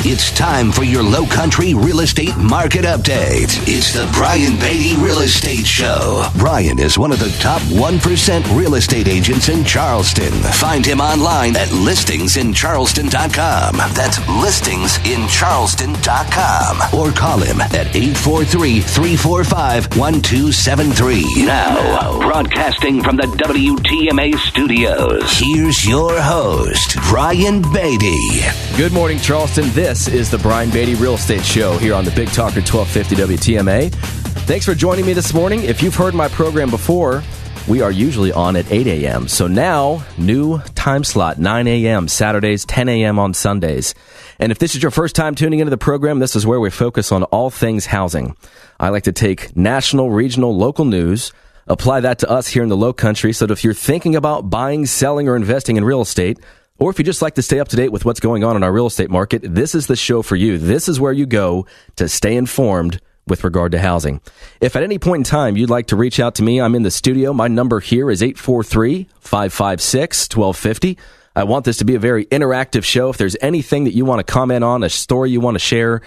It's time for your Low Country real estate market update. It's the Brian Beatty Real Estate Show. Brian is one of the top 1% real estate agents in Charleston. Find him online at listingsincharleston.com. That's listingsincharleston.com. Or call him at 843-345-1273. Now, broadcasting from the WTMA studios, here's your host, Brian Beatty. Good morning, Charleston. This is the Brian Beatty Real Estate Show here on the Big Talker 1250 WTMA. Thanks for joining me this morning. If you've heard my program before, we are usually on at 8 a.m. So now, new time slot, 9 a.m. Saturdays, 10 a.m. on Sundays. And if this is your first time tuning into the program, this is where we focus on all things housing. I like to take national, regional, local news, apply that to us here in the Low Country, so that if you're thinking about buying, selling, or investing in real estate, or if you just like to stay up to date with what's going on in our real estate market, this is the show for you. This is where you go to stay informed with regard to housing. If at any point in time you'd like to reach out to me, I'm in the studio. My number here is 843-556-1250. I want this to be a very interactive show. If there's anything that you want to comment on, a story you want to share,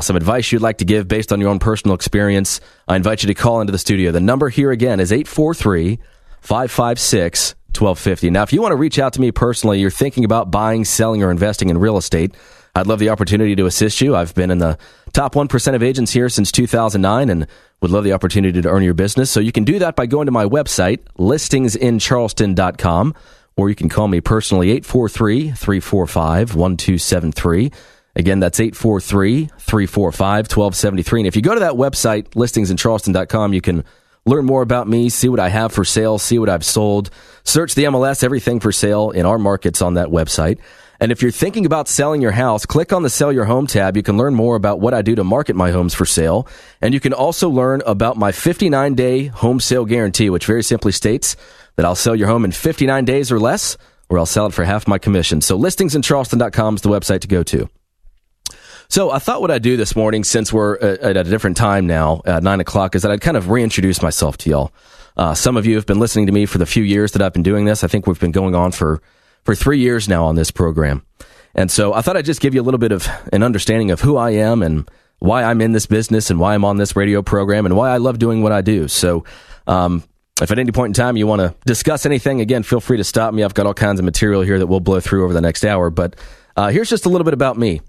some advice you'd like to give based on your own personal experience, I invite you to call into the studio. The number here again is 843-556-1250. Now, if you want to reach out to me personally, you're thinking about buying, selling, or investing in real estate, I'd love the opportunity to assist you. I've been in the top 1% of agents here since 2009 and would love the opportunity to earn your business. So you can do that by going to my website, listingsincharleston.com, or you can call me personally, 843-345-1273. Again, that's 843-345-1273. And if you go to that website, listingsincharleston.com, you can learn more about me, see what I have for sale, see what I've sold, search the MLS, everything for sale in our markets on that website. And if you're thinking about selling your house, click on the Sell Your Home tab. You can learn more about what I do to market my homes for sale. And you can also learn about my 59-day home sale guarantee, which very simply states that I'll sell your home in 59 days or less, or I'll sell it for half my commission. So listingsincharleston.com is the website to go to. So I thought what I'd do this morning, since we're at a different time now, at 9 o'clock, is that I'd kind of reintroduce myself to y'all. Some of you have been listening to me for the few years that I've been doing this. I think we've been going on for 3 years now on this program. And so I thought I'd just give you a little bit of an understanding of who I am and why I'm in this business and why I'm on this radio program and why I love doing what I do. So if at any point in time you want to discuss anything, again, feel free to stop me. I've got all kinds of material here that we'll blow through over the next hour. But here's just a little bit about me.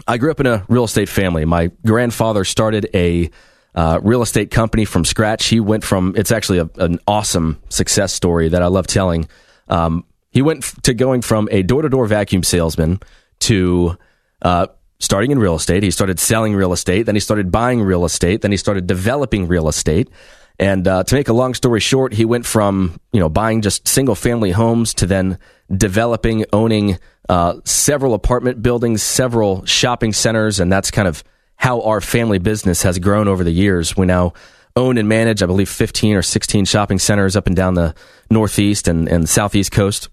I grew up in a real estate family. My grandfather started a real estate company from scratch. He went from, it's actually an awesome success story that I love telling. He went to going from a door-to-door vacuum salesman to starting in real estate. He started selling real estate. Then he started buying real estate. Then he started developing real estate. And to make a long story short, he went from buying just single-family homes to then developing, owning several apartment buildings, several shopping centers, and that's kind of how our family business has grown over the years. We now own and manage, I believe, 15 or 16 shopping centers up and down the Northeast and Southeast coast.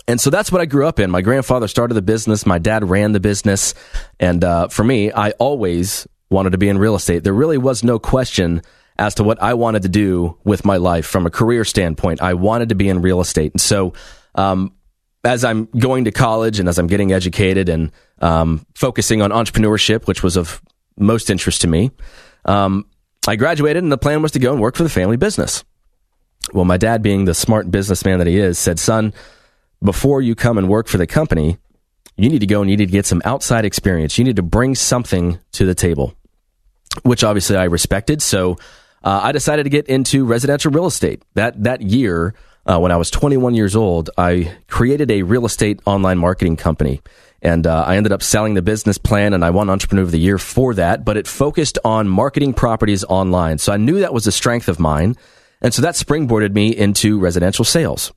And so that's what I grew up in. My grandfather started the business. My dad ran the business. And for me, I always wanted to be in real estate. There really was no question as to what I wanted to do with my life from a career standpoint. I wanted to be in real estate. And so as I'm going to college and as I'm getting educated and focusing on entrepreneurship, which was of most interest to me, I graduated and the plan was to go and work for the family business. Well, my dad, being the smart businessman that he is, said, son, before you come and work for the company, you need to go and you need to get some outside experience. You need to bring something to the table, which obviously I respected. So I decided to get into residential real estate. That year, when I was 21 years old, I created a real estate online marketing company. And I ended up selling the business plan, and I won Entrepreneur of the Year for that. But it focused on marketing properties online. So I knew that was a strength of mine. And so that springboarded me into residential sales.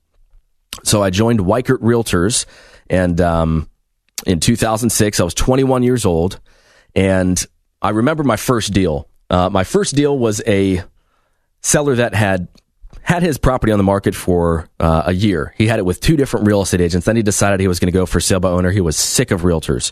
So I joined Weichert Realtors, and in 2006, I was 21 years old, and I remember my first deal. My first deal was a seller that had his property on the market for a year. He had it with 2 different real estate agents. Then he decided he was going to go for sale by owner. He was sick of realtors.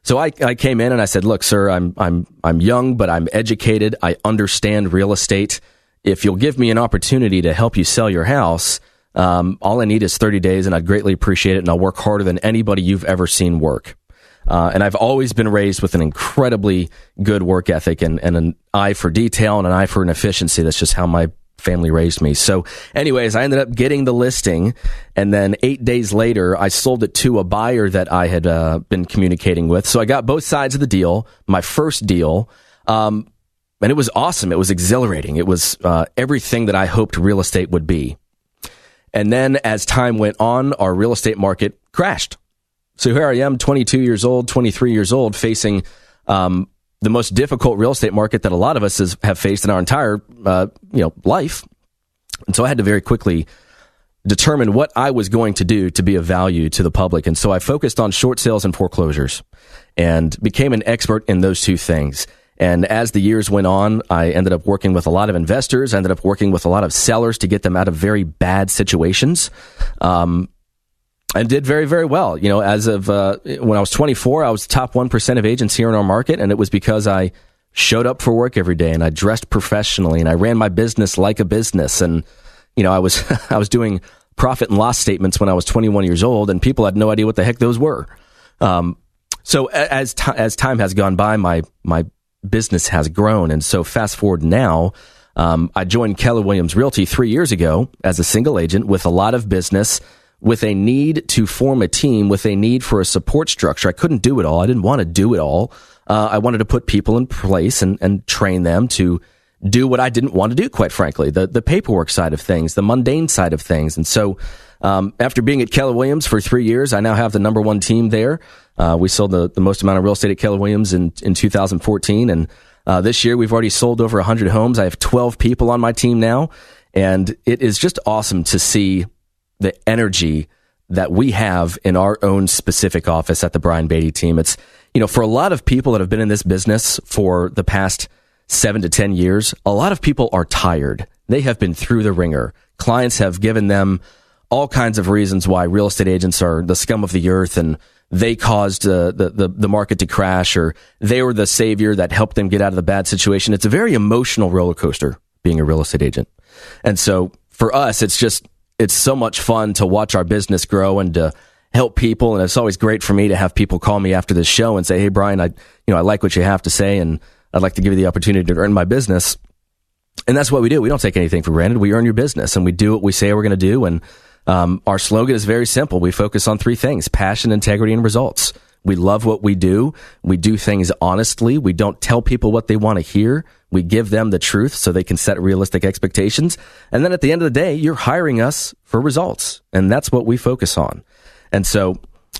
So I came in and I said, look, sir, I'm young, but I'm educated. I understand real estate. If you'll give me an opportunity to help you sell your house, all I need is 30 days, and I'd greatly appreciate it, and I'll work harder than anybody you've ever seen work. And I've always been raised with an incredibly good work ethic and an eye for detail and an eye for an efficiency. That's just how my family raised me. So anyways, I ended up getting the listing, and then 8 days later, I sold it to a buyer that I had been communicating with. So I got both sides of the deal, my first deal, and it was awesome. It was exhilarating. It was everything that I hoped real estate would be. And then as time went on, our real estate market crashed. So here I am, 22 years old, 23 years old, facing the most difficult real estate market that a lot of us have faced in our entire life. And so I had to very quickly determine what I was going to do to be of value to the public. And so I focused on short sales and foreclosures and became an expert in those two things. And as the years went on, I ended up working with a lot of investors. I ended up working with a lot of sellers to get them out of very bad situations. And did very, very well. You know, as of when I was 24, I was top 1% of agents here in our market. And it was because I showed up for work every day and I dressed professionally and I ran my business like a business. And, you know, I was doing profit and loss statements when I was 21 years old, and people had no idea what the heck those were. So as time has gone by, my business has grown. And so fast forward now, I joined Keller Williams Realty 3 years ago as a single agent with a lot of business, with a need to form a team, with a need for a support structure. I couldn't do it all. I didn't want to do it all. I wanted to put people in place and train them to do what I didn't want to do, quite frankly, the paperwork side of things, the mundane side of things. And so after being at Keller Williams for 3 years, I now have the number one team there. We sold the most amount of real estate at Keller Williams in 2014. And this year, we've already sold over 100 homes. I have 12 people on my team now. And it is just awesome to see the energy that we have in our own specific office at the Brian Beatty team. It's, you know, for a lot of people that have been in this business for the past 7 to 10 years, a lot of people are tired. They have been through the ringer. Clients have given them all kinds of reasons why real estate agents are the scum of the earth and they caused the market to crash, or they were the savior that helped them get out of the bad situation. It's a very emotional roller coaster being a real estate agent. And so for us, it's so much fun to watch our business grow and to help people. And it's always great for me to have people call me after this show and say, "Hey, Brian, I like what you have to say, and I'd like to give you the opportunity to earn my business." And that's what we do. We don't take anything for granted. We earn your business, and we do what we say we're going to do. And our slogan is very simple. We focus on three things: passion, integrity, and results. We love what we do. We do things honestly. We don't tell people what they want to hear. We give them the truth so they can set realistic expectations. And then at the end of the day, you're hiring us for results. And that's what we focus on. And so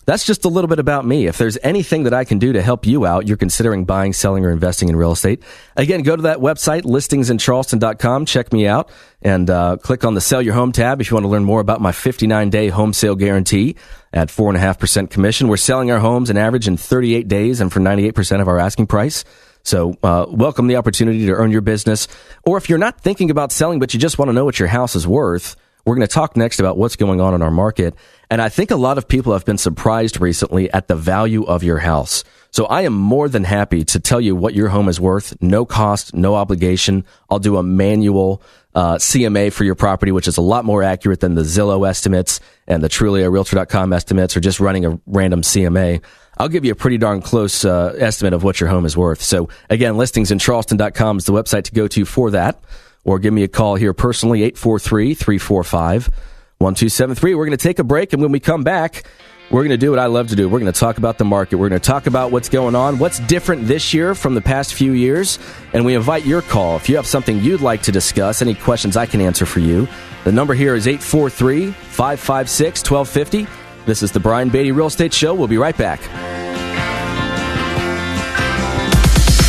that's just a little bit about me. If there's anything that I can do to help you out, you're considering buying, selling, or investing in real estate, again, go to that website, listingsincharleston.com, check me out, and click on the Sell Your Home tab if you want to learn more about my 59-day home sale guarantee at 4.5% commission. We're selling our homes an average in 38 days and for 98% of our asking price. So welcome the opportunity to earn your business. Or if you're not thinking about selling, but you just want to know what your house is worth, we're going to talk next about what's going on in our market. And I think a lot of people have been surprised recently at the value of your house. So I am more than happy to tell you what your home is worth. No cost, no obligation. I'll do a manual CMA for your property, which is a lot more accurate than the Zillow estimates and the TruliaRealtor.com estimates, or just running a random CMA. I'll give you a pretty darn close estimate of what your home is worth. So again, listingsincharleston.com is the website to go to for that. Or give me a call here personally, 843-345-1273. We're going to take a break, and when we come back, we're going to do what I love to do. We're going to talk about the market. We're going to talk about what's going on, what's different this year from the past few years, and we invite your call. If you have something you'd like to discuss, any questions I can answer for you, the number here is 843-556-1250. This is the Brian Beatty Real Estate Show. We'll be right back.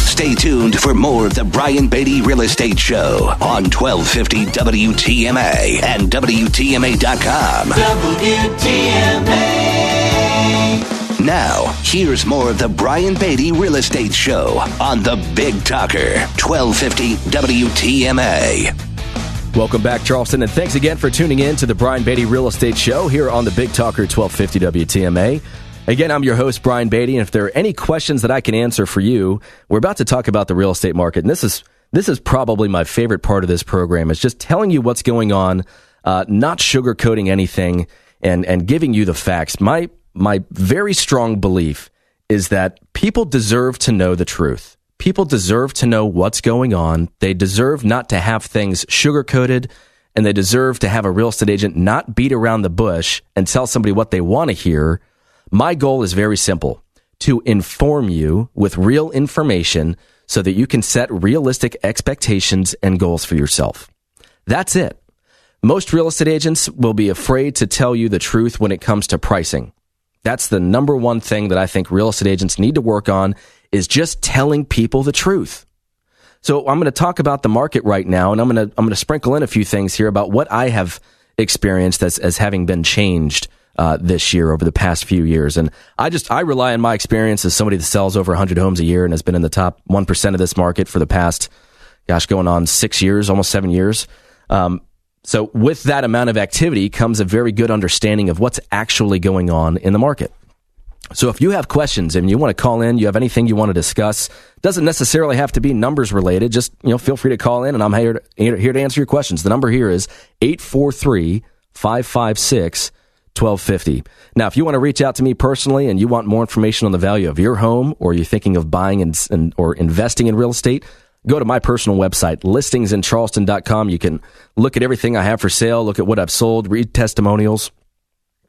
Stay tuned for more of the Brian Beatty Real Estate Show on 1250 WTMA and WTMA.com. WTMA. Now, here's more of the Brian Beatty Real Estate Show on the Big Talker, 1250 WTMA. Welcome back, Charleston, and thanks again for tuning in to the Brian Beatty Real Estate Show here on the Big Talker, 1250 WTMA. Again, I'm your host, Brian Beatty, and if there are any questions that I can answer for you, we're about to talk about the real estate market. And this is probably my favorite part of this program, is just telling you what's going on, not sugarcoating anything, and giving you the facts. My very strong belief is that people deserve to know the truth. People deserve to know what's going on. They deserve not to have things sugar-coated, and they deserve to have a real estate agent not beat around the bush and tell somebody what they want to hear. My goal is very simple: to inform you with real information so that you can set realistic expectations and goals for yourself. That's it. Most real estate agents will be afraid to tell you the truth when it comes to pricing. That's the number one thing that I think real estate agents need to work on, is just telling people the truth. So I'm going to talk about the market right now, and I'm going to sprinkle in a few things here about what I have experienced as having been changed this year over the past few years. And I rely on my experience as somebody that sells over 100 homes a year and has been in the top 1% of this market for the past, going on 6 years, almost 7 years. So with that amount of activity comes a very good understanding of what's actually going on in the market. So if you have questions and you want to call in, you have anything you want to discuss, doesn't necessarily have to be numbers related. Just, feel free to call in, and I'm here to answer your questions. The number here is 843-556-1250. Now, if you want to reach out to me personally and you want more information on the value of your home, or you're thinking of buying or investing in real estate, go to my personal website, listingsincharleston.com. You can look at everything I have for sale, look at what I've sold, read testimonials.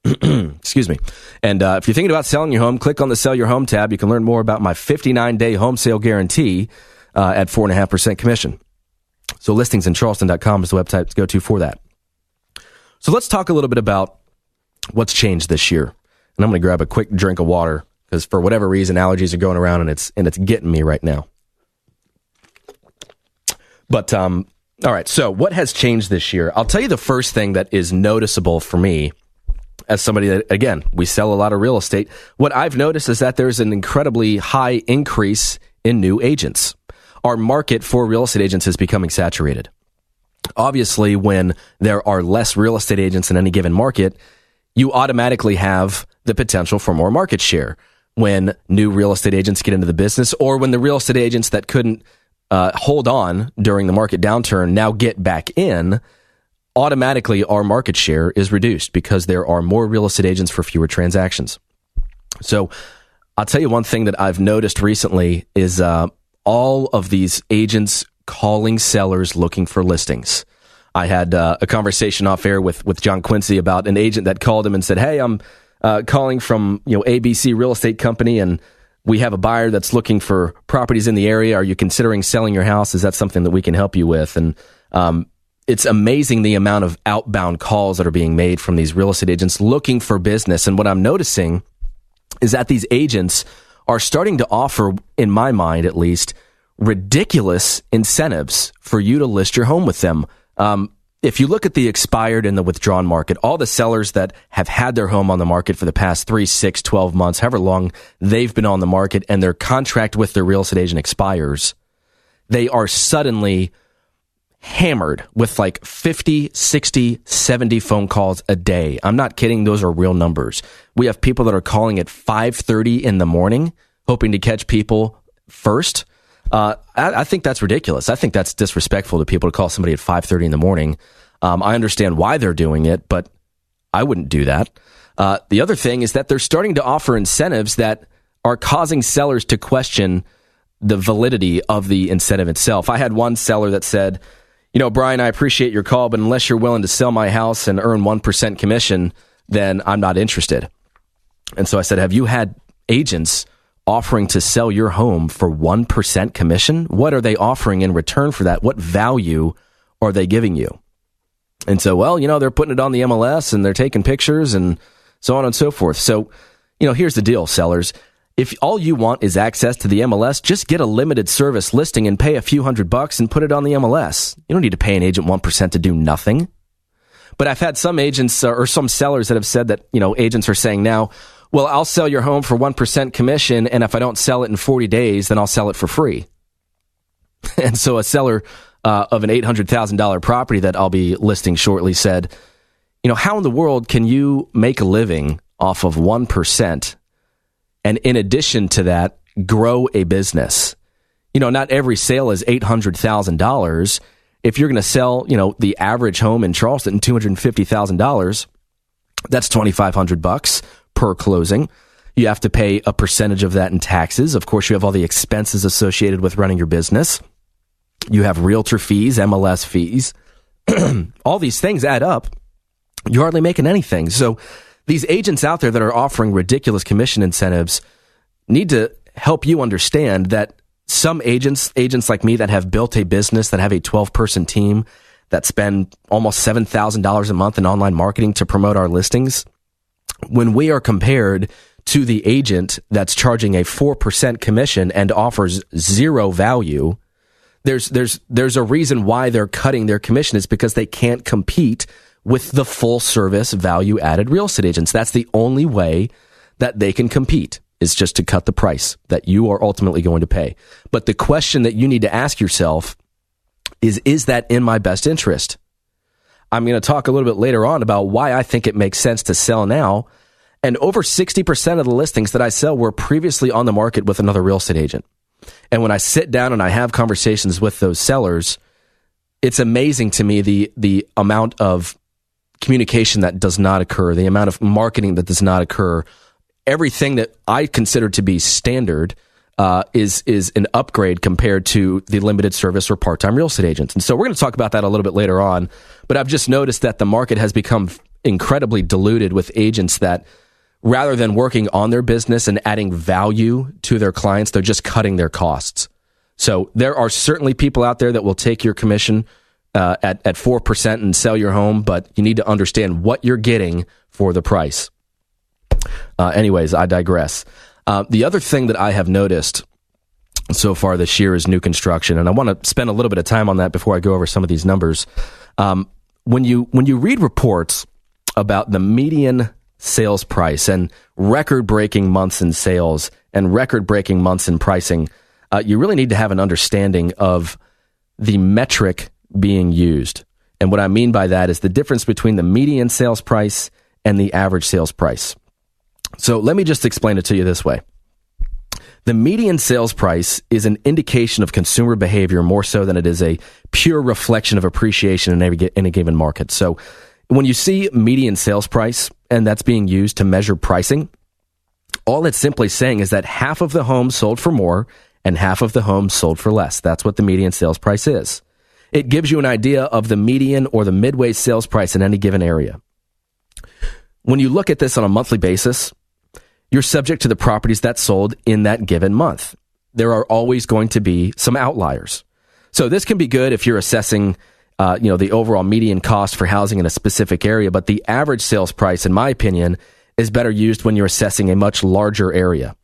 Excuse me. And if you're thinking about selling your home, click on the Sell Your Home tab. You can learn more about my 59-day home sale guarantee at 4.5% commission. So listingsincharleston.com is the website to go to for that. So let's talk a little bit about what's changed this year. And I'm going to grab a quick drink of water because for whatever reason, allergies are going around and it's getting me right now. But, all right, so what has changed this year? I'll tell you the first thing that is noticeable for me as somebody that, again, we sell a lot of real estate. What I've noticed is that there's an incredibly high increase in new agents. Our market for real estate agents is becoming saturated. Obviously, when there are less real estate agents in any given market, you automatically have the potential for more market share. When new real estate agents get into the business, or when the real estate agents that couldn't hold on during the market downturn now get back in, automatically our market share is reduced because there are more real estate agents for fewer transactions. So I'll tell you one thing that I've noticed recently is all of these agents calling sellers looking for listings. I had a conversation off air with John Quincy about an agent that called him and said, "Hey, I'm calling from ABC Real Estate Company, and we have a buyer that's looking for properties in the area. Are you considering selling your house? Is that something that we can help you with?" And it's amazing the amount of outbound calls that are being made from these real estate agents looking for business. And what I'm noticing is that these agents are starting to offer, in my mind at least, ridiculous incentives for you to list your home with them. If you look at the expired and the withdrawn market, all the sellers that have had their home on the market for the past 3, 6, 12 months, however long they've been on the market, and their contract with their real estate agent expires, they are suddenly hammered with like 50, 60, 70 phone calls a day. I'm not kidding. Those are real numbers. We have people that are calling at 5:30 in the morning, hoping to catch people first. I think that's ridiculous. I think that's disrespectful to people to call somebody at 5:30 in the morning. I understand why they're doing it, but I wouldn't do that. The other thing is that they're starting to offer incentives that are causing sellers to question the validity of the incentive itself. I had one seller that said, "Brian, I appreciate your call, but unless you're willing to sell my house and earn 1% commission, then I'm not interested." And so I said, "Have you had agents offering to sell your home for 1% commission? What are they offering in return for that? What value are they giving you?" And so, they're putting it on the MLS and they're taking pictures and so on and so forth. So, here's the deal, sellers. If all you want is access to the MLS, just get a limited service listing and pay a few $100 and put it on the MLS. You don't need to pay an agent 1% to do nothing. But I've had some agents or some sellers that have said that, agents are saying now, "Well, I'll sell your home for 1% commission, and if I don't sell it in 40 days, then I'll sell it for free." And so a seller of an $800,000 property that I'll be listing shortly said, "How in the world can you make a living off of 1%? And in addition to that, grow a business? Not every sale is $800,000. If you're going to sell, the average home in Charleston, $250,000, that's $2,500 per closing. You have to pay a percentage of that in taxes. Of course, you have all the expenses associated with running your business. You have realtor fees, MLS fees. All these things add up. You're hardly making anything. So these agents out there that are offering ridiculous commission incentives need to help you understand that some agents like me that have built a business, that have a 12-person team, that spend almost $7,000 a month in online marketing to promote our listings, when we are compared to the agent that's charging a 4% commission and offers zero value, there's a reason why they're cutting their commission. It's because they can't compete with the full service value added real estate agents. That's the only way that they can compete, is just to cut the price that you are ultimately going to pay. But the question that you need to ask yourself is that in my best interest? I'm going to talk a little bit later on about why I think it makes sense to sell now. And over 60% of the listings that I sell were previously on the market with another real estate agent. And when I sit down and I have conversations with those sellers, it's amazing to me the amount of communication that does not occur, the amount of marketing that does not occur. Everything that I consider to be standard is an upgrade compared to the limited service or part-time real estate agents. And so we're going to talk about that a little bit later on. But I've just noticed that the market has become incredibly diluted with agents that, rather than working on their business and adding value to their clients, they're just cutting their costs. So there are certainly people out there that will take your commission at 4% and sell your home, but you need to understand what you're getting for the price. Anyways, I digress. The other thing that I have noticed so far this year is new construction, and I want to spend a little bit of time on that before I go over some of these numbers. When you read reports about the median sales price and record-breaking months in sales and record-breaking months in pricing, you really need to have an understanding of the metric being used. And what I mean by that is the difference between the median sales price and the average sales price. So let me just explain it to you this way. The median sales price is an indication of consumer behavior more so than it is a pure reflection of appreciation in any given market. So when you see median sales price, and that's being used to measure pricing, all it's simply saying is that half of the homes sold for more and half of the homes sold for less. That's what the median sales price is. It gives you an idea of the median or the midway sales price in any given area. When you look at this on a monthly basis, you're subject to the properties that sold in that given month. There are always going to be some outliers. So this can be good if you're assessing the overall median cost for housing in a specific area, but the average sales price, in my opinion, is better used when you're assessing a much larger area.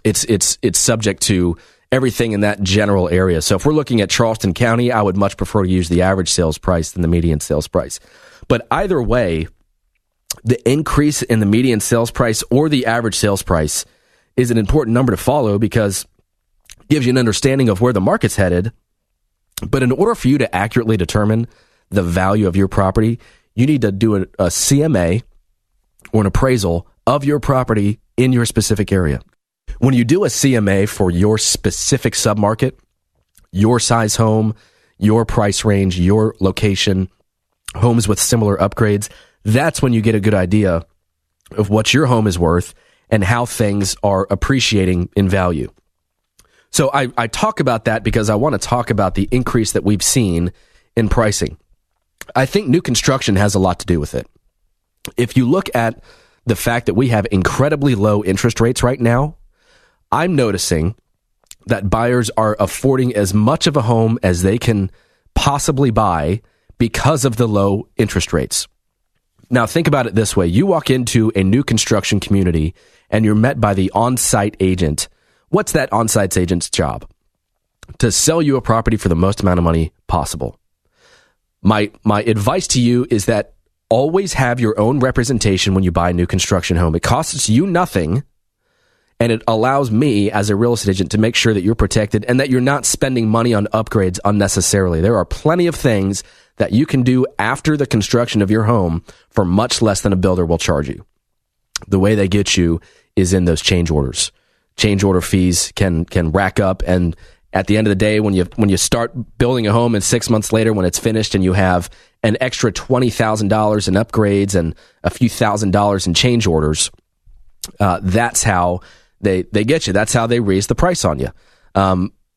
It's subject to everything in that general area. So if we're looking at Charleston County, I would much prefer to use the average sales price than the median sales price. But either way, the increase in the median sales price or the average sales price is an important number to follow because it gives you an understanding of where the market's headed. But in order for you to accurately determine the value of your property, you need to do a CMA or an appraisal of your property in your specific area. When you do a CMA for your specific submarket, your size home, your price range, your location, homes with similar upgrades, that's when you get a good idea of what your home is worth and how things are appreciating in value. So I talk about that because I want to talk about the increase that we've seen in pricing. I think new construction has a lot to do with it. If you look at the fact that we have incredibly low interest rates right now, I'm noticing that buyers are affording as much of a home as they can possibly buy because of the low interest rates. Now, think about it this way. You walk into a new construction community and you're met by the on-site agent. What's that on-site agent's job? To sell you a property for the most amount of money possible. My advice to you is that always have your own representation when you buy a new construction home. It costs you nothing, and it allows me as a real estate agent to make sure that you're protected and that you're not spending money on upgrades unnecessarily. There are plenty of things that you can do after the construction of your home for much less than a builder will charge you. The way they get you is in those change orders. Change order fees can rack up, and at the end of the day, when you start building a home and 6 months later when it's finished and you have an extra $20,000 in upgrades and a few $1,000s in change orders, that's how they get you. That's how they raise the price on you.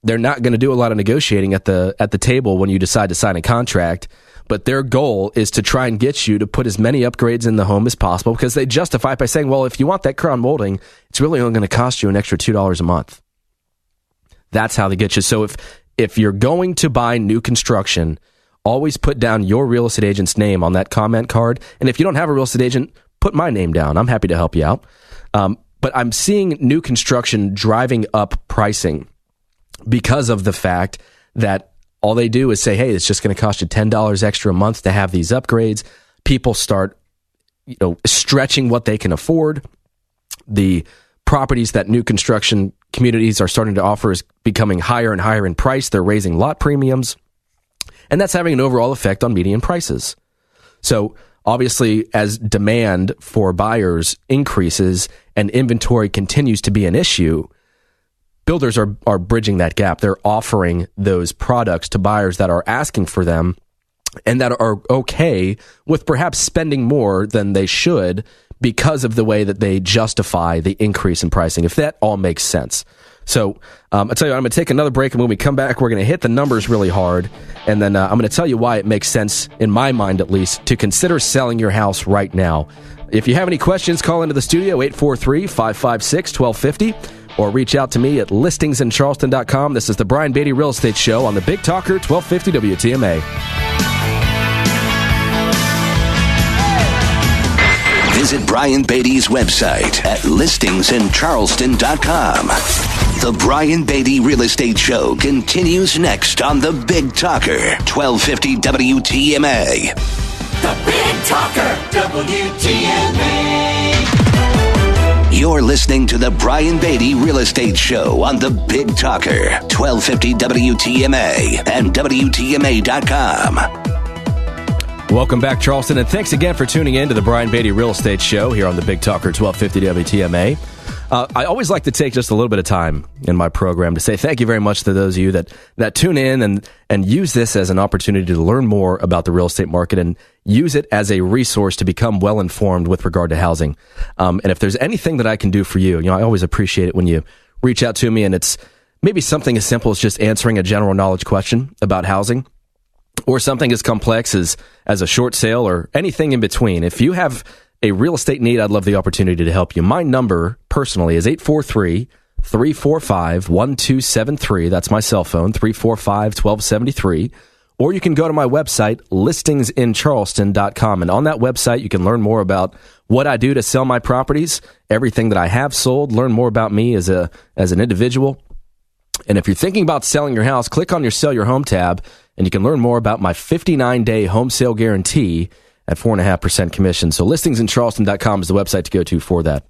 They're not going to do a lot of negotiating at the table when you decide to sign a contract, but their goal is to try and get you to put as many upgrades in the home as possible, because they justify it by saying, well, if you want that crown molding, it's really only going to cost you an extra $2 a month. That's how they get you. So if you're going to buy new construction, always put down your real estate agent's name on that comment card. And if you don't have a real estate agent, put my name down. I'm happy to help you out. But I'm seeing new construction driving up pricing because of the fact that all they do is say, hey, it's just going to cost you $10 extra a month to have these upgrades. People start, stretching what they can afford. The properties that new construction communities are starting to offer is becoming higher and higher in price. They're raising lot premiums, and that's having an overall effect on median prices. So obviously, as demand for buyers increases and inventory continues to be an issue, builders are bridging that gap. They're offering those products to buyers that are asking for them and that are okay with perhaps spending more than they should because of the way that they justify the increase in pricing, if that all makes sense. So I'll tell you what, I'm going to take another break, and when we come back, we're going to hit the numbers really hard, and then I'm going to tell you why it makes sense, in my mind at least, to consider selling your house right now. If you have any questions, call into the studio, 843-556-1250, or reach out to me at listingsincharleston.com. This is the Brian Beatty Real Estate Show on the Big Talker, 1250 WTMA. Visit Brian Beatty's website at listingsincharleston.com. The Brian Beatty Real Estate Show continues next on the Big Talker, 1250 WTMA. The Big Talker, WTMA. You're listening to the Brian Beatty Real Estate Show on the Big Talker, 1250 WTMA and WTMA.com. Welcome back, Charleston, and thanks again for tuning in to the Brian Beatty Real Estate Show here on the Big Talker 1250 WTMA. I always like to take just a little bit of time in my program to say thank you very much to those of you that tune in and use this as an opportunity to learn more about the real estate market and use it as a resource to become well-informed with regard to housing. And if there's anything that I can do for you, I always appreciate it when you reach out to me, and it's maybe something as simple as just answering a general knowledge question about housing, or something as complex as a short sale, or anything in between. If you have a real estate need, I'd love the opportunity to help you. My number, personally, is 843-345-1273. That's my cell phone, 345-1273. Or you can go to my website, listingsincharleston.com. And on that website, you can learn more about what I do to sell my properties, everything that I have sold, learn more about me as an individual. And if you're thinking about selling your house, click on your Sell Your Home tab, and you can learn more about my 59-day home sale guarantee at 4.5% commission. So listingsincharleston.com is the website to go to for that.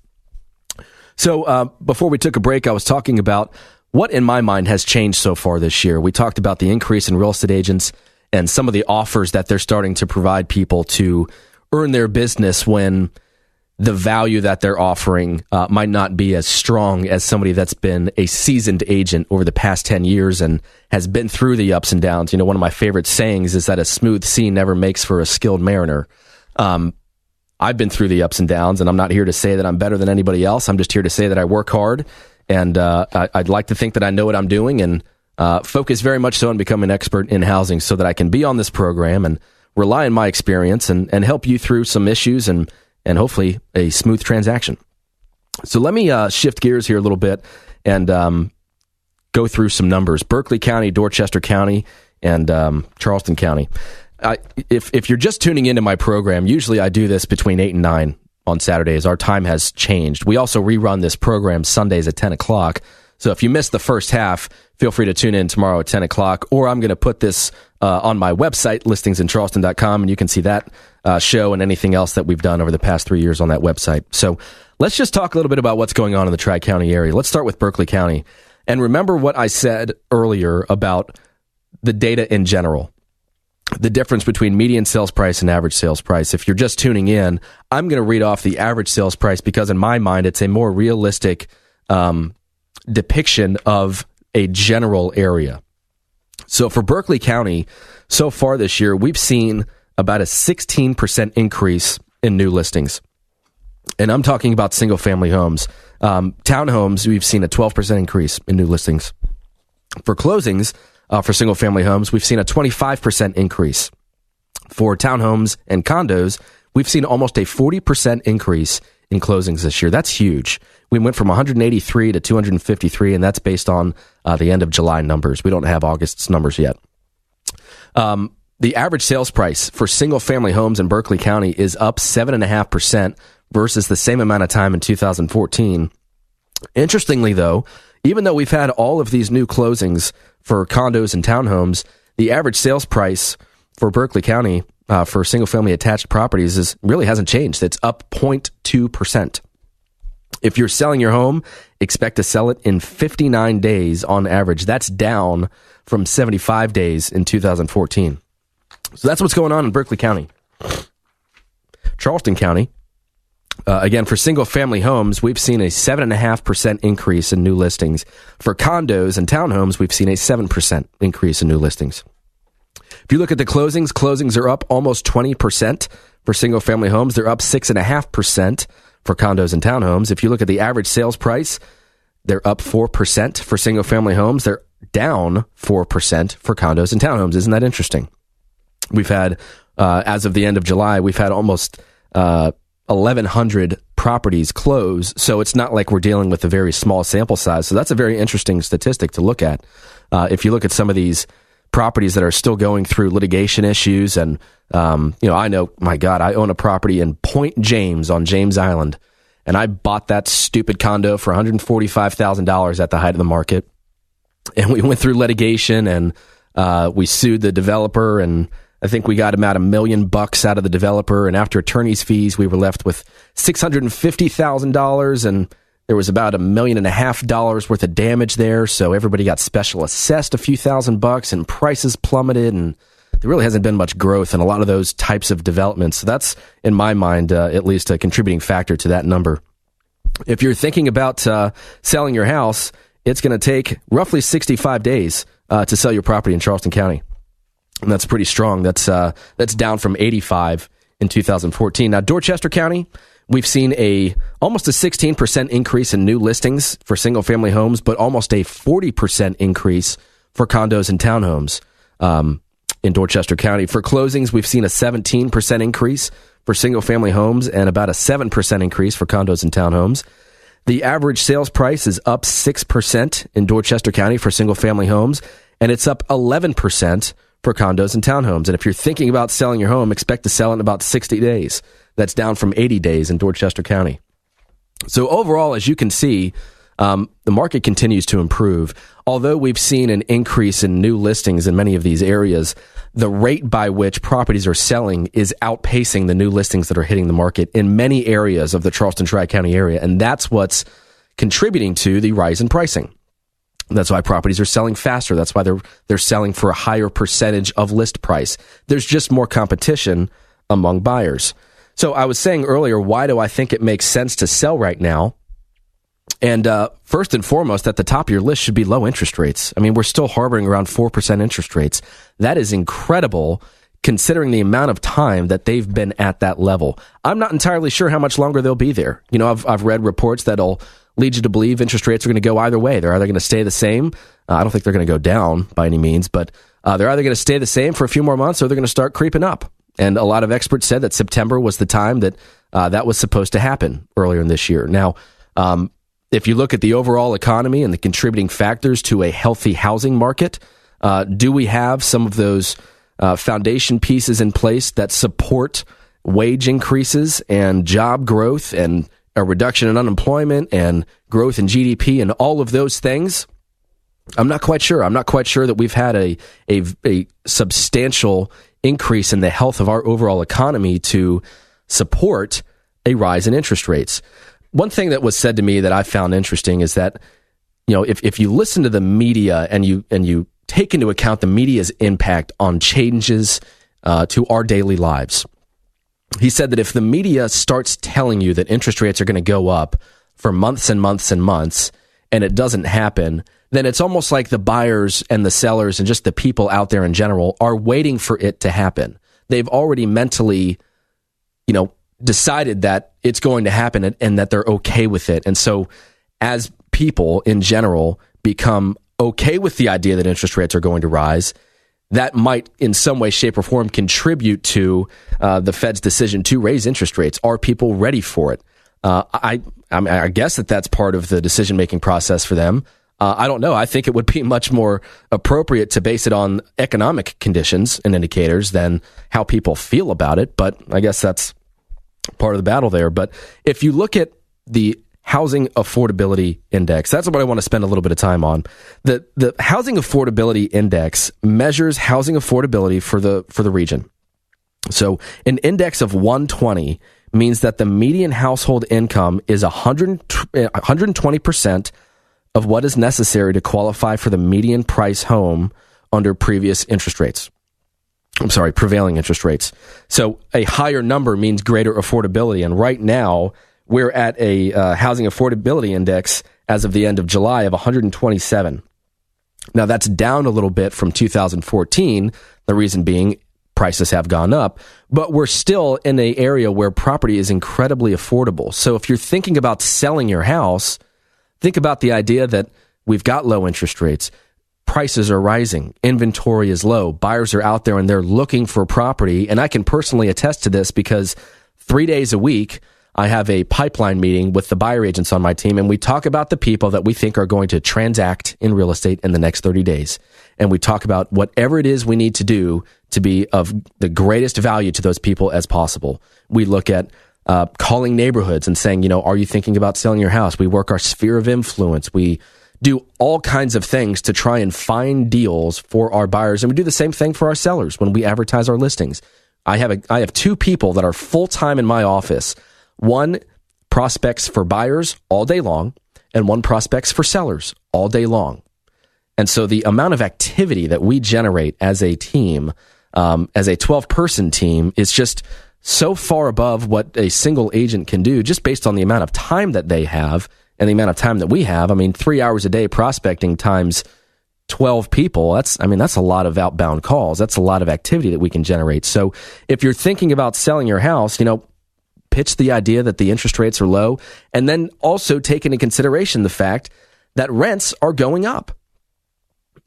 So before we took a break, I was talking about what in my mind has changed so far this year. We talked about the increase in real estate agents and some of the offers that they're starting to provide people to earn their business when the value that they're offering might not be as strong as somebody that's been a seasoned agent over the past 10 years and has been through the ups and downs. One of my favorite sayings is that a smooth sea never makes for a skilled mariner. I've been through the ups and downs, and I'm not here to say that I'm better than anybody else. I'm just here to say that I work hard, and I'd like to think that I know what I'm doing, and focus very much so on becoming an expert in housing so that I can be on this program and rely on my experience and help you through some issues and hopefully a smooth transaction. So let me shift gears here a little bit and go through some numbers. Berkeley County, Dorchester County, and Charleston County. If you're just tuning into my program, usually I do this between 8 and 9 on Saturdays. Our time has changed. We also rerun this program Sundays at 10 o'clock. So if you missed the first half, feel free to tune in tomorrow at 10 o'clock, or I'm going to put this on my website, listingsincharleston.com, and you can see that show and anything else that we've done over the past 3 years on that website. So let's just talk a little bit about what's going on in the Tri-County area. Let's start with Berkeley County. And remember what I said earlier about the data in general, the difference between median sales price and average sales price. If you're just tuning in, I'm going to read off the average sales price because in my mind, it's a more realistic depiction of a general area. So for Berkeley County, so far this year, we've seen about a 16% increase in new listings. And I'm talking about single-family homes. Townhomes, we've seen a 12% increase in new listings. For closings, for single-family homes, we've seen a 25% increase. For townhomes and condos, we've seen almost a 40% increase in closings this year. That's huge. We went from 183 to 253, and that's based on the end of July numbers. We don't have August's numbers yet. The average sales price for single-family homes in Berkeley County is up 7.5% versus the same amount of time in 2014. Interestingly, though, even though we've had all of these new closings for condos and townhomes, the average sales price for Berkeley County for single-family attached properties really hasn't changed. It's up 0.2%. If you're selling your home, expect to sell it in 59 days on average. That's down from 75 days in 2014. So that's what's going on in Berkeley County. Charleston County, again, for single-family homes, we've seen a 7.5% increase in new listings. For condos and townhomes, we've seen a 7% increase in new listings. If you look at the closings are up almost 20% for single-family homes. They're up 6.5% for condos and townhomes. If you look at the average sales price, they're up 4% for single-family homes. They're down 4% for condos and townhomes. Isn't that interesting? We've had, as of the end of July, we've had almost 1,100 properties close. So it's not like we're dealing with a very small sample size. So that's a very interesting statistic to look at. If you look at some of these properties that are still going through litigation issues, and I know, my God, I own a property in Point James on James Island, and I bought that stupid condo for $145,000 at the height of the market, and we went through litigation, and we sued the developer, and I think we got about $1 million out of the developer, and after attorney's fees, we were left with $650,000, and there was about $1.5 million worth of damage there, so everybody got special assessed a few $1,000, and prices plummeted, and there really hasn't been much growth in a lot of those types of developments. So that's, in my mind, at least a contributing factor to that number. If you're thinking about selling your house, it's going to take roughly 65 days to sell your property in Charleston County. And that's pretty strong. That's down from 85 in 2014. Now, Dorchester County, we've seen almost a 16% increase in new listings for single-family homes, but almost a 40% increase for condos and townhomes in Dorchester County. For closings, we've seen a 17% increase for single-family homes and about a 7% increase for condos and townhomes. The average sales price is up 6% in Dorchester County for single-family homes, and it's up 11% for condos and townhomes. And if you're thinking about selling your home, expect to sell it in about 60 days. That's down from 80 days in Dorchester County. So overall, as you can see, the market continues to improve. Although we've seen an increase in new listings in many of these areas, the rate by which properties are selling is outpacing the new listings that are hitting the market in many areas of the Charleston Tri-County area. And that's what's contributing to the rise in pricing. That's why properties are selling faster. That's why they're selling for a higher percentage of list price. There's just more competition among buyers. So I was saying earlier, why do I think it makes sense to sell right now? And first and foremost, at the top of your list should be low interest rates. I mean, we're still harboring around 4% interest rates. That is incredible considering the amount of time that they've been at that level. I'm not entirely sure how much longer they'll be there. You know, I've read reports that'll lead you to believe interest rates are going to go either way. They're either going to stay the same. I don't think they're going to go down by any means, but they're either going to stay the same for a few more months or they're going to start creeping up. And a lot of experts said that September was the time that that was supposed to happen earlier in this year. Now, if you look at the overall economy and the contributing factors to a healthy housing market, do we have some of those foundation pieces in place that support wage increases and job growth and a reduction in unemployment and growth in GDP and all of those things? I'm not quite sure. I'm not quite sure that we've had a substantial increase in the health of our overall economy to support a rise in interest rates. One thing that was said to me that I found interesting is that, you know, if you listen to the media and you take into account the media's impact on changes to our daily lives, he said that if the media starts telling you that interest rates are going to go up for months and months and months, and it doesn't happen, then it's almost like the buyers and the sellers and just the people out there in general are waiting for it to happen. They've already mentally, decided that it's going to happen and that they're okay with it. And so as people in general become okay with the idea that interest rates are going to rise, that might in some way, shape, or form contribute to the Fed's decision to raise interest rates. Are people ready for it? I guess that's part of the decision-making process for them. I don't know. I think it would be much more appropriate to base it on economic conditions and indicators than how people feel about it. But I guess that's part of the battle there. But if you look at the Housing Affordability Index, that's what I want to spend a little bit of time on. The Housing Affordability Index measures housing affordability for the region. So an index of 120 means that the median household income is 120% of what is necessary to qualify for the median price home under prevailing interest rates. So a higher number means greater affordability. And right now, we're at a housing affordability index as of the end of July of 127. Now, that's down a little bit from 2014. The reason being prices have gone up, but we're still in an area where property is incredibly affordable. So if you're thinking about selling your house, think about the idea that we've got low interest rates, prices are rising, inventory is low, buyers are out there and they're looking for property. And I can personally attest to this because 3 days a week, I have a pipeline meeting with the buyer agents on my team, and we talk about the people that we think are going to transact in real estate in the next 30 days. And we talk about whatever it is we need to do to be of the greatest value to those people as possible. We look at calling neighborhoods and saying, are you thinking about selling your house? We work our sphere of influence. We do all kinds of things to try and find deals for our buyers. And we do the same thing for our sellers when we advertise our listings. I have 2 people that are full-time in my office. One prospects for buyers all day long, and one prospects for sellers all day long. And so the amount of activity that we generate as a team, as a 12-person team, is just so far above what a single agent can do just based on the amount of time that they have and the amount of time that we have. 3 hours a day prospecting times 12 people, that's a lot of outbound calls. That's a lot of activity that we can generate. So if you're thinking about selling your house, pitch the idea that the interest rates are low, and then also take into consideration the fact that rents are going up.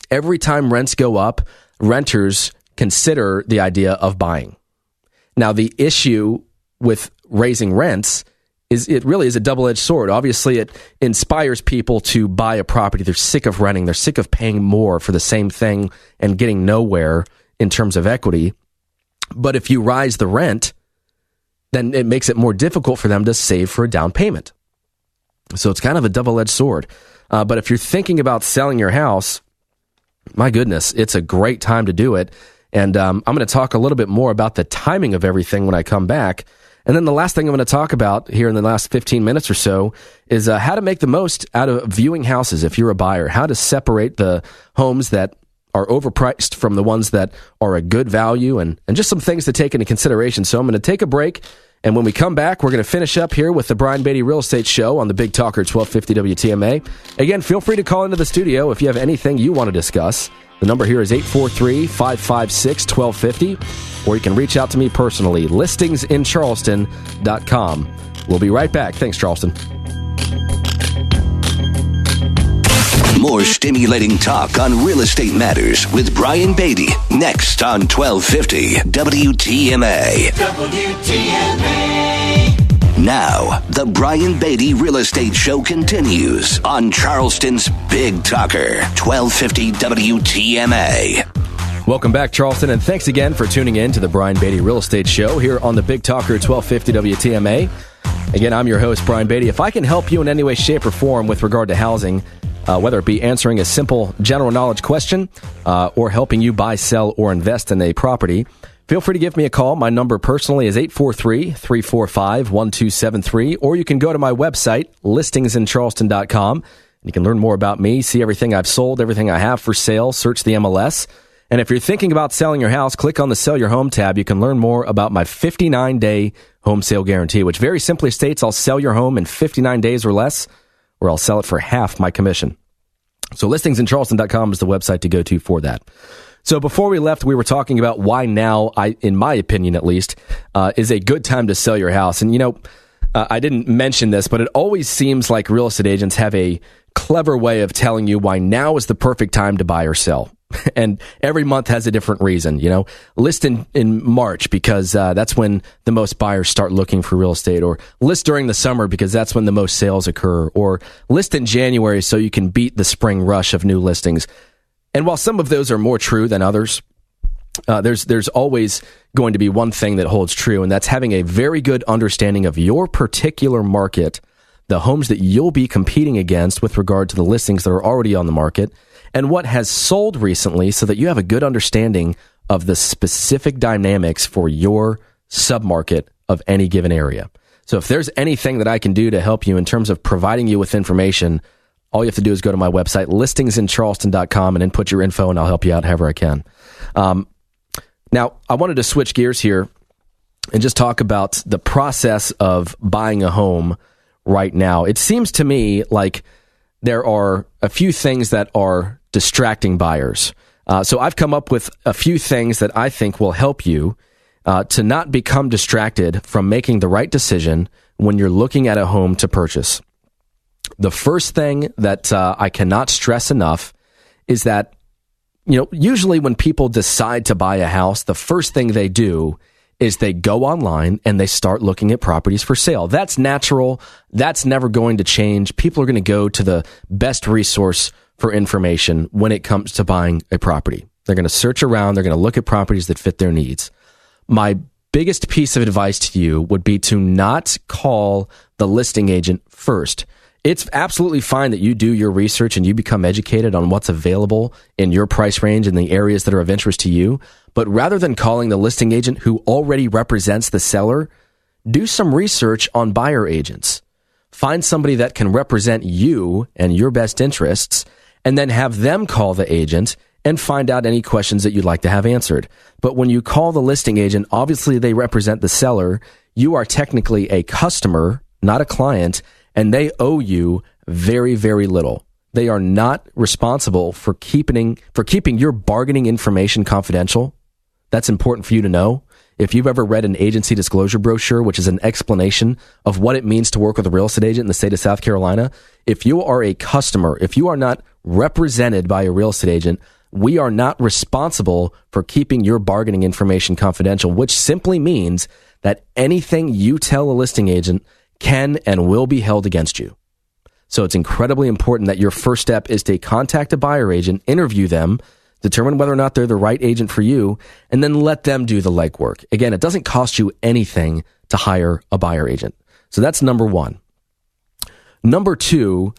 Every time rents go up, renters consider the idea of buying. Now, the issue with raising rents is it really is a double-edged sword. Obviously, it inspires people to buy a property. They're sick of renting. They're sick of paying more for the same thing and getting nowhere in terms of equity. But if you rise the rent, then it makes it more difficult for them to save for a down payment. So it's kind of a double-edged sword. But if you're thinking about selling your house, my goodness, it's a great time to do it. And I'm going to talk a little bit more about the timing of everything when I come back. And then the last thing I'm going to talk about here in the last 15 minutes or so is how to make the most out of viewing houses if you're a buyer, how to separate the homes that are overpriced from the ones that are a good value, and just some things to take into consideration. So I'm going to take a break, and when we come back, we're going to finish up here with the Brian Beatty Real Estate Show on the Big Talker 1250 WTMA. Again, feel free to call into the studio if you have anything you want to discuss. The number here is 843-556-1250, or you can reach out to me personally, listingsincharleston.com. We'll be right back. Thanks, Charleston. More stimulating talk on real estate matters with Brian Beatty next on 1250 WTMA. Now, the Brian Beatty Real Estate Show continues on Charleston's Big Talker 1250 WTMA. Welcome back, Charleston, and thanks again for tuning in to the Brian Beatty Real Estate Show here on the Big Talker 1250 WTMA. Again, I'm your host, Brian Beatty. If I can help you in any way, shape, or form with regard to housing, whether it be answering a simple general knowledge question or helping you buy, sell, or invest in a property, feel free to give me a call. My number personally is 843-345-1273, or you can go to my website, listingsincharleston.com. You can learn more about me, see everything I've sold, everything I have for sale, search the MLS. And if you're thinking about selling your house, click on the Sell Your Home tab. You can learn more about my 59-day home sale guarantee, which very simply states I'll sell your home in 59 days or less, or I'll sell it for half my commission. So listingsincharleston.com is the website to go to for that. So before we left, we were talking about why now, in my opinion at least, is a good time to sell your house. And, I didn't mention this, but it always seems like real estate agents have a clever way of telling you why now is the perfect time to buy or sell. And every month has a different reason, List in March because that's when the most buyers start looking for real estate, or list during the summer because that's when the most sales occur, or list in January so you can beat the spring rush of new listings. And while some of those are more true than others, there's always going to be one thing that holds true, and that's having a very good understanding of your particular market, the homes that you'll be competing against with regard to the listings that are already on the market, and what has sold recently so that you have a good understanding of the specific dynamics for your submarket of any given area. So if there's anything that I can do to help you in terms of providing you with information, all you have to do is go to my website, listingsincharleston.com, and input your info, and I'll help you out however I can. Now, I wanted to switch gears here and just talk about the process of buying a home right now. It seems to me like there are a few things that are distracting buyers. So I've come up with a few things that I think will help you to not become distracted from making the right decision when you're looking at a home to purchase. The first thing that I cannot stress enough is that, usually when people decide to buy a house, the first thing they do is they go online and they start looking at properties for sale. That's natural. That's never going to change. People are going to go to the best resource for information when it comes to buying a property. They're going to search around. They're going to look at properties that fit their needs. My biggest piece of advice to you would be to not call the listing agent first. It's absolutely fine that you do your research and you become educated on what's available in your price range and the areas that are of interest to you. But rather than calling the listing agent who already represents the seller, do some research on buyer agents. Find somebody that can represent you and your best interests, and then have them call the agent and find out any questions that you'd like to have answered. But when you call the listing agent, obviously they represent the seller. You are technically a customer, not a client, and they owe you very, very little. They are not responsible for keeping your bargaining information confidential. That's important for you to know. If you've ever read an agency disclosure brochure, which is an explanation of what it means to work with a real estate agent in the state of South Carolina, if you are a customer, if you are not represented by a real estate agent, we are not responsible for keeping your bargaining information confidential, which simply means that anything you tell a listing agent can and will be held against you. So it's incredibly important that your first step is to contact a buyer agent, interview them, determine whether or not they're the right agent for you, and then let them do the legwork. Again, it doesn't cost you anything to hire a buyer agent. So that's number one. Number two,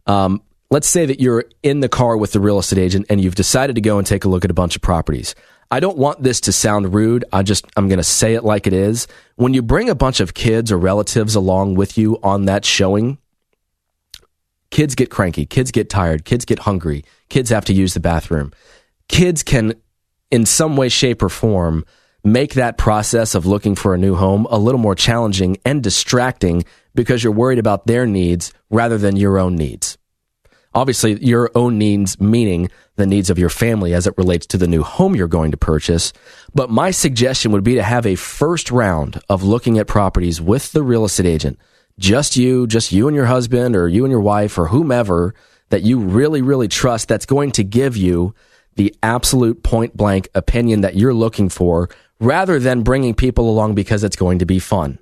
let's say that you're in the car with the real estate agent and you've decided to go and take a look at a bunch of properties. I don't want this to sound rude. I'm going to say it like it is. When you bring a bunch of kids or relatives along with you on that showing, kids get cranky, kids get tired, kids get hungry, kids have to use the bathroom. Kids can, in some way, shape, or form, make that process of looking for a new home a little more challenging and distracting because you're worried about their needs rather than your own needs. Obviously, your own needs meaning the needs of your family as it relates to the new home you're going to purchase. But my suggestion would be to have a first round of looking at properties with the real estate agent. Just you and your husband or you and your wife or whomever that you really, really trust that's going to give you the absolute point blank opinion that you're looking for rather than bringing people along because it's going to be fun.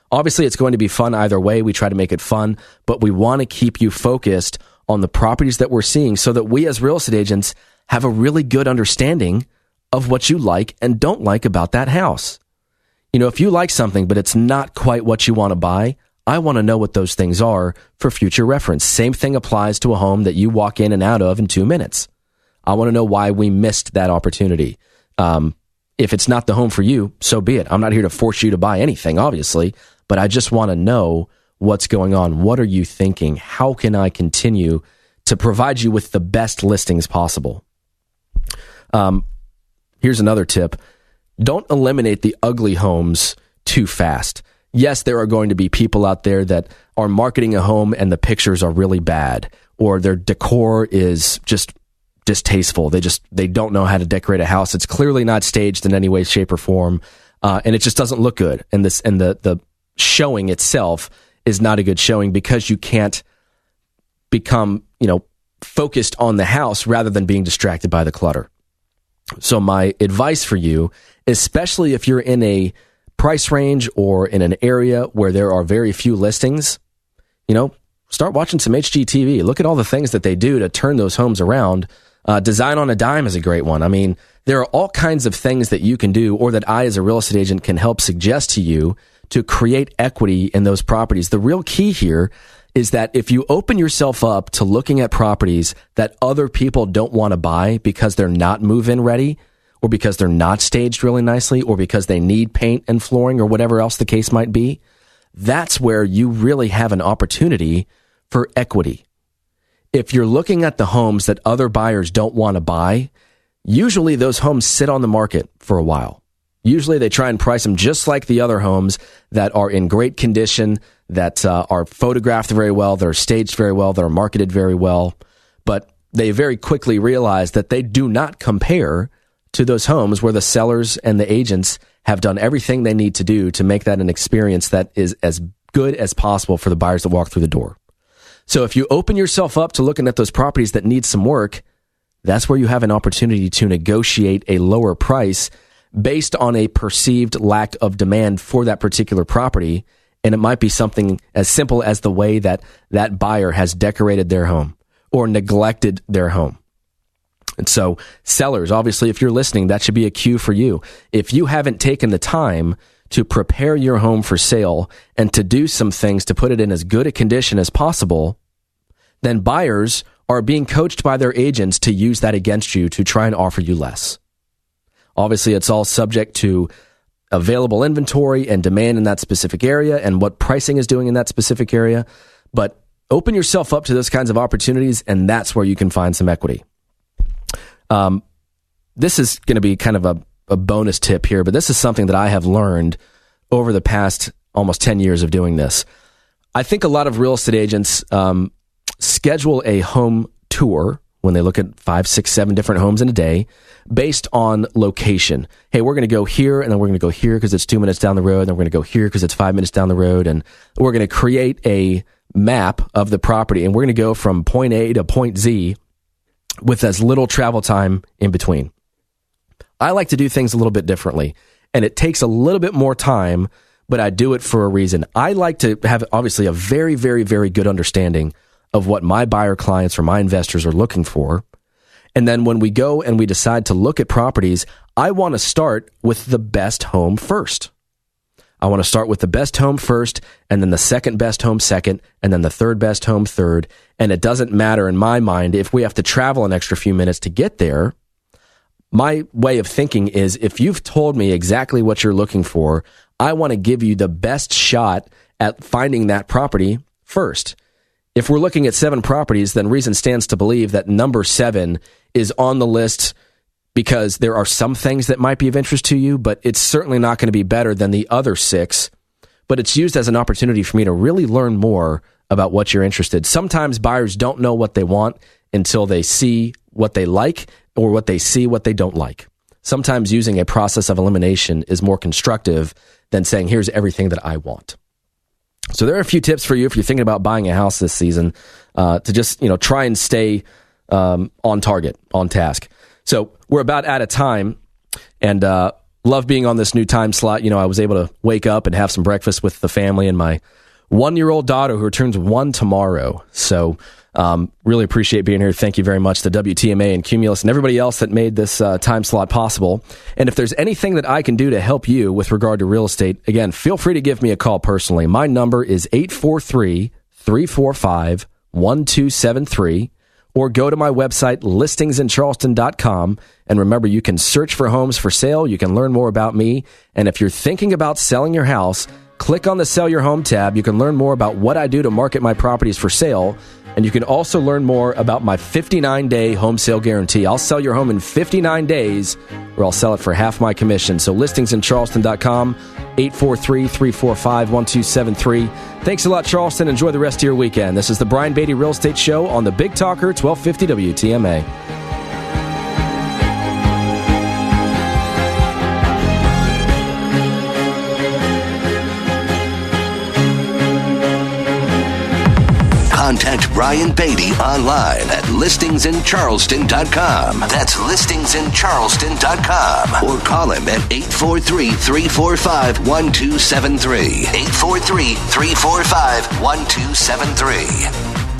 Obviously, it's going to be fun either way. We try to make it fun, but we want to keep you focused on the properties that we're seeing so that we as real estate agents have a really good understanding of what you like and don't like about that house. If you like something, but it's not quite what you want to buy, I want to know what those things are for future reference. Same thing applies to a home that you walk in and out of in 2 minutes. I want to know why we missed that opportunity. If it's not the home for you, so be it. I'm not here to force you to buy anything, obviously, but I just want to know what's going on. What are you thinking? How can I continue to provide you with the best listings possible? Here's another tip. Don't eliminate the ugly homes too fast. Yes, there are going to be people out there that are marketing a home and the pictures are really bad, or their decor is just distasteful. They don't know how to decorate a house. It's clearly not staged in any way, shape, or form, and it just doesn't look good. And the showing itself is not a good showing because you can't become focused on the house rather than being distracted by the clutter. So my advice for you, especially if you're in a price range or in an area where there are very few listings, start watching some HGTV. Look at all the things that they do to turn those homes around. Design on a Dime is a great one. I mean, there are all kinds of things that you can do or that I as a real estate agent can help suggest to you to create equity in those properties. The real key here is that if you open yourself up to looking at properties that other people don't want to buy because they're not move-in ready, or because they're not staged really nicely, or because they need paint and flooring, or whatever else the case might be, that's where you really have an opportunity for equity. If you're looking at the homes that other buyers don't want to buy, usually those homes sit on the market for a while. Usually they try and price them just like the other homes that are in great condition, that are photographed very well, that are staged very well, that are marketed very well. But they very quickly realize that they do not compare to those homes where the sellers and the agents have done everything they need to do to make that an experience that is as good as possible for the buyers that walk through the door. So if you open yourself up to looking at those properties that need some work, that's where you have an opportunity to negotiate a lower price based on a perceived lack of demand for that particular property. And it might be something as simple as the way that that buyer has decorated their home or neglected their home. And so sellers, obviously, if you're listening, that should be a cue for you. If you haven't taken the time to prepare your home for sale and to do some things to put it in as good a condition as possible, then buyers are being coached by their agents to use that against you to try and offer you less. Obviously, it's all subject to available inventory and demand in that specific area and what pricing is doing in that specific area. But open yourself up to those kinds of opportunities, and that's where you can find some equity. This is going to be kind of a bonus tip here, but this is something that I have learned over the past almost 10 years of doing this. I think a lot of real estate agents schedule a home tour when they look at 5, 6, 7 different homes in a day based on location. Hey, we're going to go here, and then we're going to go here because it's 2 minutes down the road, and then we're going to go here because it's 5 minutes down the road, and we're going to create a map of the property, and we're going to go from point A to point Z with as little travel time in between. I like to do things a little bit differently, and it takes a little bit more time, but I do it for a reason. I like to have, obviously, a very, very, very good understanding of what my buyer clients or my investors are looking for. And then when we go and we decide to look at properties, I want to start with the best home first. I want to start with the best home first, and then the second best home second, and then the third best home third. And it doesn't matter in my mind if we have to travel an extra few minutes to get there. My way of thinking is, if you've told me exactly what you're looking for, I want to give you the best shot at finding that property first. If we're looking at 7 properties, then reason stands to believe that number 7 is on the list because there are some things that might be of interest to you, but it's certainly not going to be better than the other 6. But it's used as an opportunity for me to really learn more about what you're interested. Sometimes buyers don't know what they want until they see what they like or what they see what they don't like. Sometimes using a process of elimination is more constructive than saying, here's everything that I want. So there are a few tips for you if you're thinking about buying a house this season to just try and stay on target, on task. So we're about out of time, and love being on this new time slot. I was able to wake up and have some breakfast with the family and my 1-year-old daughter who turns 1 tomorrow. So really appreciate being here. Thank you very much to WTMA and Cumulus and everybody else that made this time slot possible. And if there's anything that I can do to help you with regard to real estate, again, feel free to give me a call personally. My number is 843-345-1273, or go to my website, listingsincharleston.com. And remember, you can search for homes for sale. You can learn more about me. And if you're thinking about selling your house, click on the Sell Your Home tab. You can learn more about what I do to market my properties for sale. And you can also learn more about my 59-day home sale guarantee. I'll sell your home in 59 days, or I'll sell it for half my commission. So listingsincharleston.com, 843-345-1273. Thanks a lot, Charleston. Enjoy the rest of your weekend. This is the Brian Beatty Real Estate Show on the Big Talker, 1250 WTMA. Contact Brian Beatty online at listingsincharleston.com. That's listingsincharleston.com. Or call him at 843-345-1273. 843-345-1273.